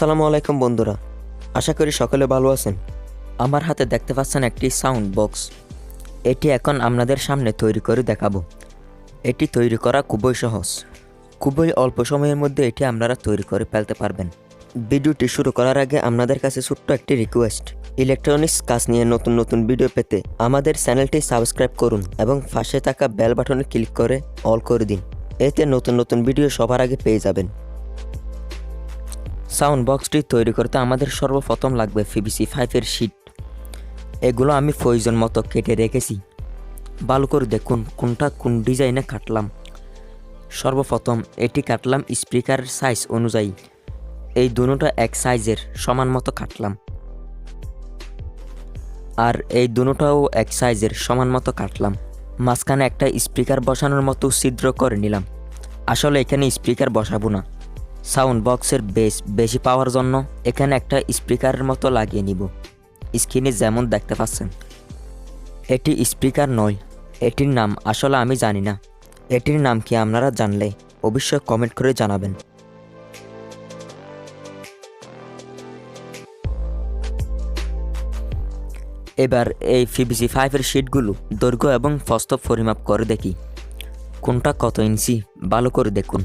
আসসালামু আলাইকুম বন্ধুরা, আশা করি সকলে ভালো আছেন। আমার হাতে দেখতে পাচ্ছেন একটি সাউন্ড বক্স। এটি এখন আপনাদের সামনে তৈরি করে দেখাবো। এটি তৈরি করা খুবই সহজ, খুবই অল্প সময়ের মধ্যে এটি আপনারা তৈরি করে ফেলতে পারবেন। ভিডিওটি শুরু করার আগে আপনাদের কাছে ছোট্ট একটি রিকোয়েস্ট, ইলেকট্রনিক্স কাজ নিয়ে নতুন নতুন ভিডিও পেতে আমাদের চ্যানেলটি সাবস্ক্রাইব করুন এবং পাশে থাকা বেল বাটনে ক্লিক করে অল করে দিন। এতে নতুন নতুন ভিডিও সবার আগে পেয়ে যাবেন। সাউন্ড বক্সটি তৈরি করতে আমাদের সর্বপ্রথম লাগবে পিভিসি পাইপের শিট। এগুলো আমি প্রয়োজন মতো কেটে রেখেছি। ভালো করে দেখুন কোনটা কোন ডিজাইনে কাটলাম। সর্বপ্রথম এটি কাটলাম স্পিকারের সাইজ অনুযায়ী। এই দুটোটা এক সাইজের সমান মতো কাটলাম, আর এই দুটোটাও এক সাইজের সমান মতো কাটলাম। মাঝখানে একটা স্পিকার বসানোর মতো ছিদ্র করে নিলাম। আসলে এখানে স্পিকার বসাবো না, সাউন্ড বক্সের বেস বেশি পাওয়ার জন্য এখানে একটা স্পিকারের মতো লাগিয়ে নিব। স্ক্রিনে যেমন দেখতে পাচ্ছেন, এটি স্পিকার নয়, এটির নাম আসলে আমি জানি না। এটির নাম কি আপনারা জানলে অবশ্যই কমেন্ট করে জানাবেন। এবার এই পিভিসি পাইপের শিটগুলো দৈর্ঘ্য এবং প্রস্থ পরিমাপ করে দেখি কোনটা কত ইঞ্চি। ভালো করে দেখুন।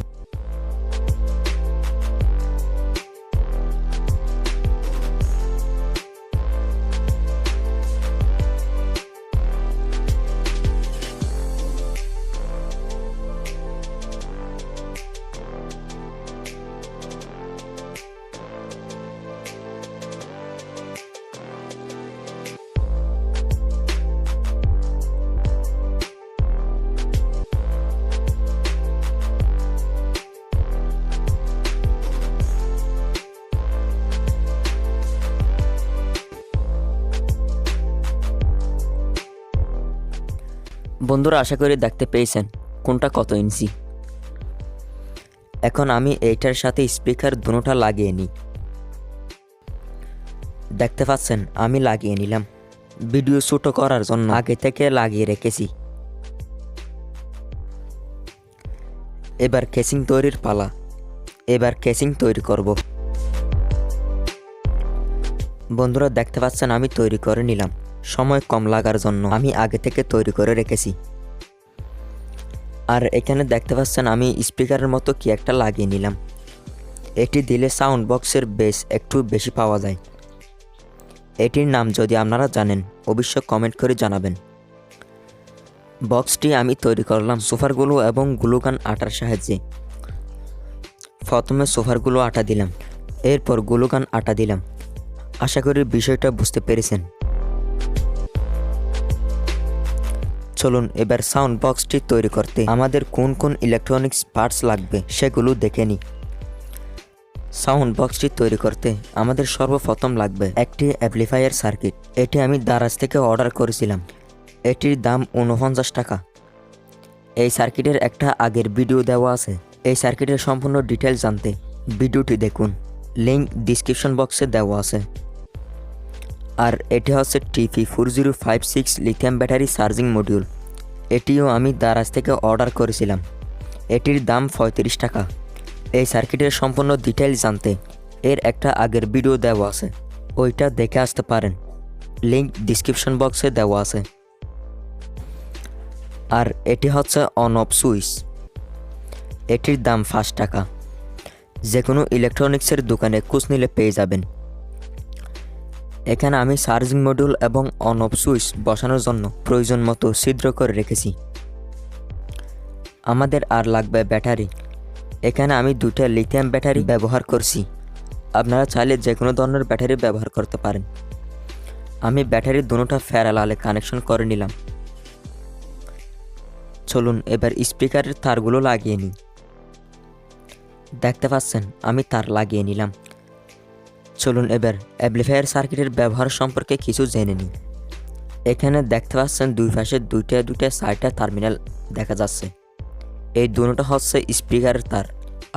বন্ধুরা, আশা করি দেখতে পেয়েছেন কোনটা কত ইঞ্চি। এখন আমি এইটার সাথে স্পিকার দুটোটা লাগিয়ে নিই। দেখতে পাচ্ছেন আমি লাগিয়ে নিলাম। ভিডিও ছোট করার জন্য আগে থেকে লাগিয়ে রেখেছি। এবার কেসিং তৈরির পালা। এবার কেসিং তৈরি করব। বন্ধুরা, দেখতে পাচ্ছেন আমি তৈরি করে নিলাম। সময় কম লাগার জন্য আমি আগে থেকে তৈরি করে রেখেছি। আর এখানে দেখতে পাচ্ছেন আমি স্পিকারের মতো কি একটা লাগিয়ে নিলাম। এটি দিলে সাউন্ড বক্সের বেস একটু বেশি পাওয়া যায়। এটির নাম যদি আপনারা জানেন অবশ্যই কমেন্ট করে জানাবেন। বক্সটি আমি তৈরি করলাম সোফারগুলো এবং গ্লুগান আটার সাহায্যে। প্রথমে সোফারগুলো আটা দিলাম, এরপর গ্লুগান আটা দিলাম। আশা করি বিষয়টা বুঝতে পেরেছেন। চলুন এবার সাউন্ড বক্সটি তৈরি করতে আমাদের কোন কোন ইলেকট্রনিক্স পার্টস লাগবে সেগুলো দেখে নিই। সাউন্ড বক্সটি তৈরি করতে আমাদের সর্বপ্রথম লাগবে একটি অ্যাম্প্লিফায়ার সার্কিট। এটি আমি দারাজ থেকে অর্ডার করেছিলাম। এটির দাম 49 টাকা। এই সার্কিটের একটা আগের ভিডিও দেওয়া আছে। এই সার্কিটের সম্পূর্ণ ডিটেলস জানতে ভিডিওটি দেখুন, লিঙ্ক ডিসক্রিপশন বক্সে দেওয়া আছে। আর এটি হচ্ছে TP4056 lithium battery charging module. এটিও আমি দারাজ থেকে অর্ডার করেছিলাম। এটির দাম 35 টাকা। এই সার্কিটের সম্পূর্ণ ডিটেইলস জানতে এর একটা আগের ভিডিও দেওয়া আছে, ওইটা দেখে আসতে পারেন। লিঙ্ক ডিসক্রিপশন বক্সে দেওয়া আছে। আর এটি হচ্ছে অন অফ সুইচ। এটির দাম 5 টাকা। যে কোনো ইলেকট্রনিক্সের দোকানে খোঁজ নিলে পেয়ে যাবেন। এখানে আমি চার্জিং মডিউল এবং অন অফ সুইচ বসানোর জন্য প্রয়োজন মতো ছিদ্র করে রেখেছি। আমাদের আর লাগবে ব্যাটারি। এখানে আমি 2টা লিথিয়াম ব্যাটারি ব্যবহার করছি। আপনারা চাইলে যে কোনো ধরনের ব্যাটারি ব্যবহার করতে পারেন। আমি ব্যাটারির দুটোটা প্যারালালে কানেকশন করে নিলাম। চলুন এবার স্পিকারের তারগুলো লাগিয়ে নিই। দেখতে পাচ্ছেন আমি তার লাগিয়ে নিলাম। চলুন এবার অ্যাম্প্লিফায়ার সার্কিটের ব্যবহার সম্পর্কে কিছু জেনে নিই। এখানে দেখতে পাচ্ছেন দুই পাশে দুইটা চারটা টার্মিনাল দেখা যাচ্ছে। এই দুটোটা হচ্ছে স্পিকারের তার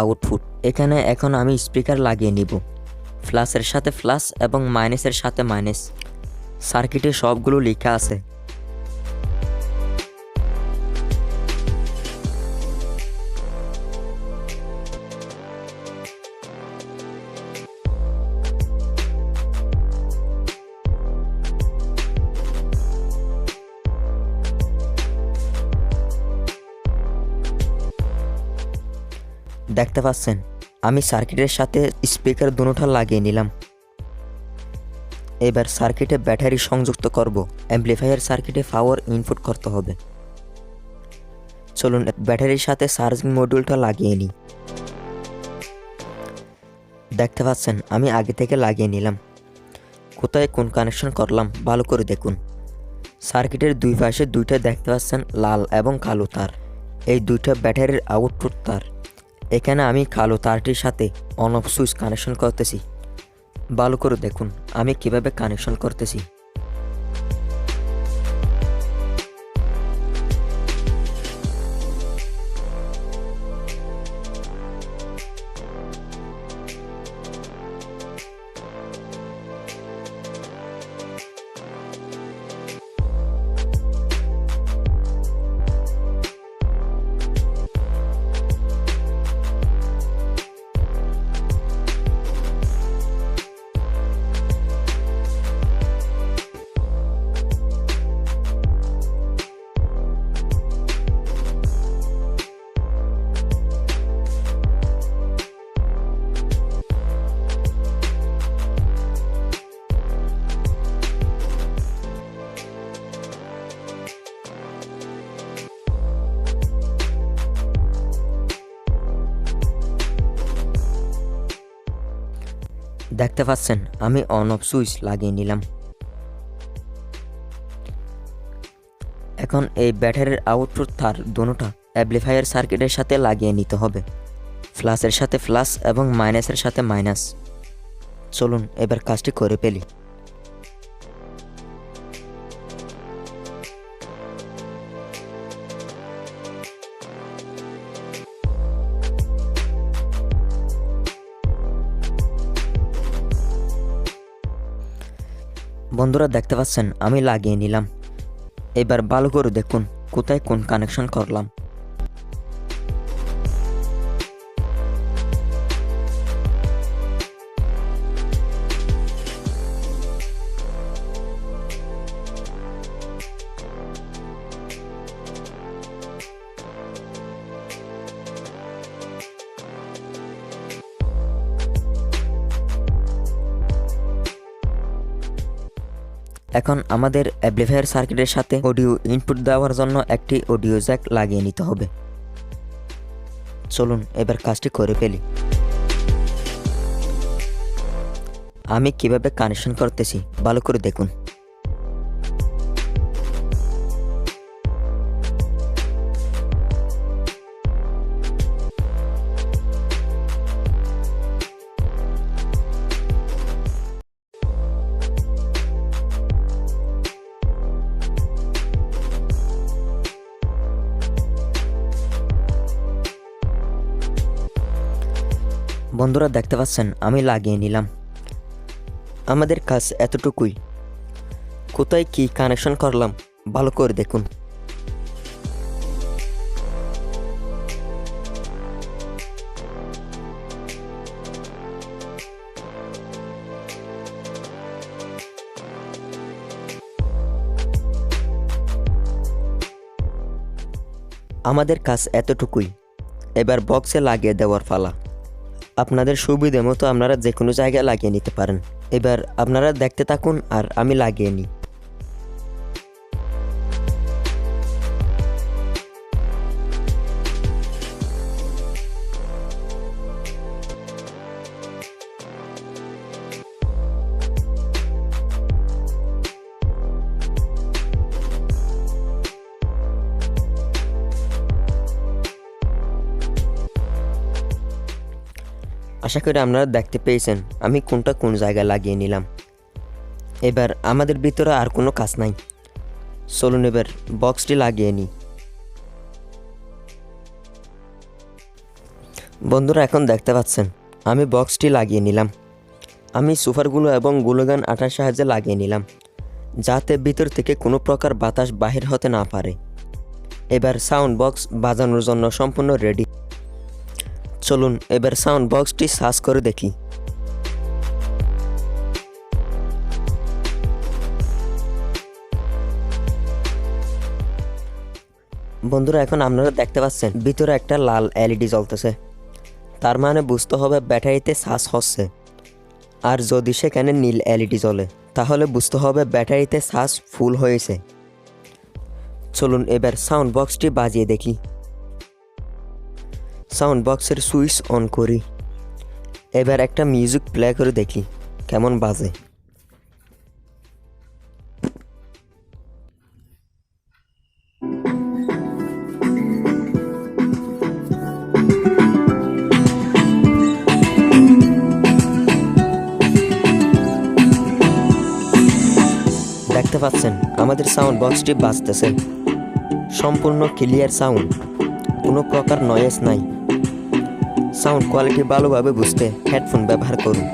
আউটপুট। এখানে এখন আমি স্পিকার লাগিয়ে নিব। প্লাসের সাথে প্লাস এবং মাইনাসের সাথে মাইনাস। সার্কিটে সবগুলো লেখা আছে। দেখতে পাচ্ছেন আমি সার্কিটের সাথে স্পিকার দুটোটা লাগিয়ে নিলাম। এবার সার্কিটে ব্যাটারি সংযুক্ত করব। অ্যাম্প্লিফায়ার সার্কিটে পাওয়ার ইনপুট করতে হবে। চলুন ব্যাটারির সাথে চার্জিং মডিউলটা লাগিয়ে নিই। দেখতে পাচ্ছেন আমি আগে থেকে লাগিয়ে নিলাম। কোথায় কোন কানেকশন করলাম ভালো করে দেখুন। সার্কিটের দুই পাশে দুইটা দেখতে পাচ্ছেন লাল এবং কালো তার। এই দুইটা ব্যাটারির আউটপুট তার। এখানে আমি কালো তারটির সাথে অন অফ সুইচ কানেকশন করতেছি। ভালো করে দেখুন আমি কিভাবে কানেকশন করতেছি। দেখতে পাচ্ছেন আমি অন অফ সুইচ লাগিয়ে নিলাম। এখন এই ব্যাটারির আউটপুট তার দুটোটা অ্যাম্প্লিফায়ার সার্কিটের সাথে লাগিয়ে নিতে হবে। প্লাসের সাথে প্লাস এবং মাইনাসের সাথে মাইনাস। চলুন এবার কাজটি করে ফেলি। বন্ধুরা দেখতে পাচ্ছেন আমি লাগিয়ে নিলাম। এবার ভালো করে দেখুন কোথায় কোন কানেকশন করলাম। এখন আমাদের অ্যাম্প্লিফায়ার সার্কিটের সাথে অডিও ইনপুট দেওয়ার জন্য একটি অডিও জ্যাক লাগিয়ে নিতে হবে। চলুন এবার কাজটি করে ফেলি। আমি কিভাবে কানেকশন করতেছি ভালো করে দেখুন। বন্ধুরা দেখতে পাচ্ছেন আমি লাগিয়ে নিলাম। আমাদের কাজ এতটুকুই। কোথায় কি কানেকশন করলাম ভালো করে দেখুন। আমাদের কাজ এতটুকুই। এবার বক্সে লাগিয়ে দেওয়ার পালা। আপনাদের সুবিধা মতো আপনারা যে কোনো জায়গায় লাগিয়ে নিতে পারেন। এবার আপনারা দেখতে থাকুন আর আমি লাগিয়ে নিই। আশা করি আপনারা দেখতে পেয়েছেন আমি কোনটা কোন জায়গায় লাগিয়ে নিলাম। এবার আমাদের ভিতরে আর কোনো কাজ নাই। চলুন এবার বক্সটি লাগিয়ে নিই। বন্ধুরা এখন দেখতে পাচ্ছেন আমি বক্সটি লাগিয়ে নিলাম। আমি সুপারগুলো এবং গ্লুগান আঠার সাহায্যে লাগিয়ে নিলাম, যাতে ভিতর থেকে কোনো প্রকার বাতাস বাহির হতে না পারে। এবার সাউন্ড বক্স বাজানোর জন্য সম্পূর্ণ রেডি। চলুন এবার সাউন্ড বক্সটি সার্চ করে দেখি। বন্ধুরা এখন আপনারা দেখতে পাচ্ছেন ভিতরে একটা লাল এলইডি জ্বলতেছে। তার মানে বুঝতে হবে ব্যাটারিতে চার্জ হচ্ছে। আর যদি সেখানে নীল এলইডি জ্বলে তাহলে বুঝতে হবে ব্যাটারিতে চার্জ ফুল হয়েছে। চলুন এবার সাউন্ড বক্সটি বাজিয়ে দেখি। সাউন্ড বক্সের সুইচ অন করি। এবার একটা মিউজিক প্লে করে দেখি কেমন বাজে। দেখতে পাচ্ছেন আমাদের সাউন্ড বক্সটি বাজতেছে, সম্পূর্ণ ক্লিয়ার সাউন্ড, কোনো প্রকার নয়েজ নাই। সাউন্ড কোয়ালিটি ভালোভাবে বুঝতে হেডফোন ব্যবহার করুন।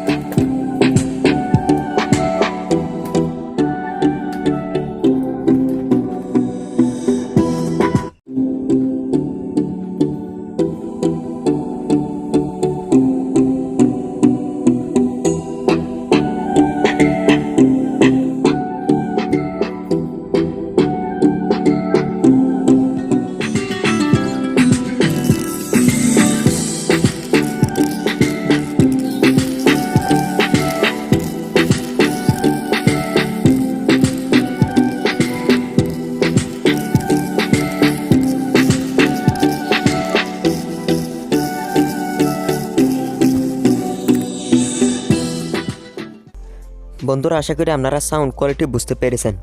বন্ধুরা, আশা করি আপনারা সাউন্ড কোয়ালিটি বুঝতে পেরেছেন।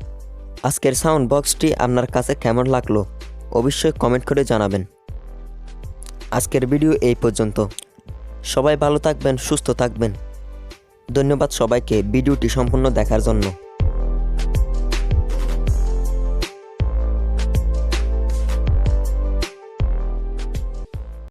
আজকের সাউন্ড বক্সটি আপনার কাছে কেমন লাগলো অবশ্যই কমেন্ট করে জানাবেন। আজকের ভিডিও এই পর্যন্ত। সবাই ভালো থাকবেন, সুস্থ থাকবেন। ধন্যবাদ সবাইকে ভিডিওটি সম্পূর্ণ দেখার জন্য।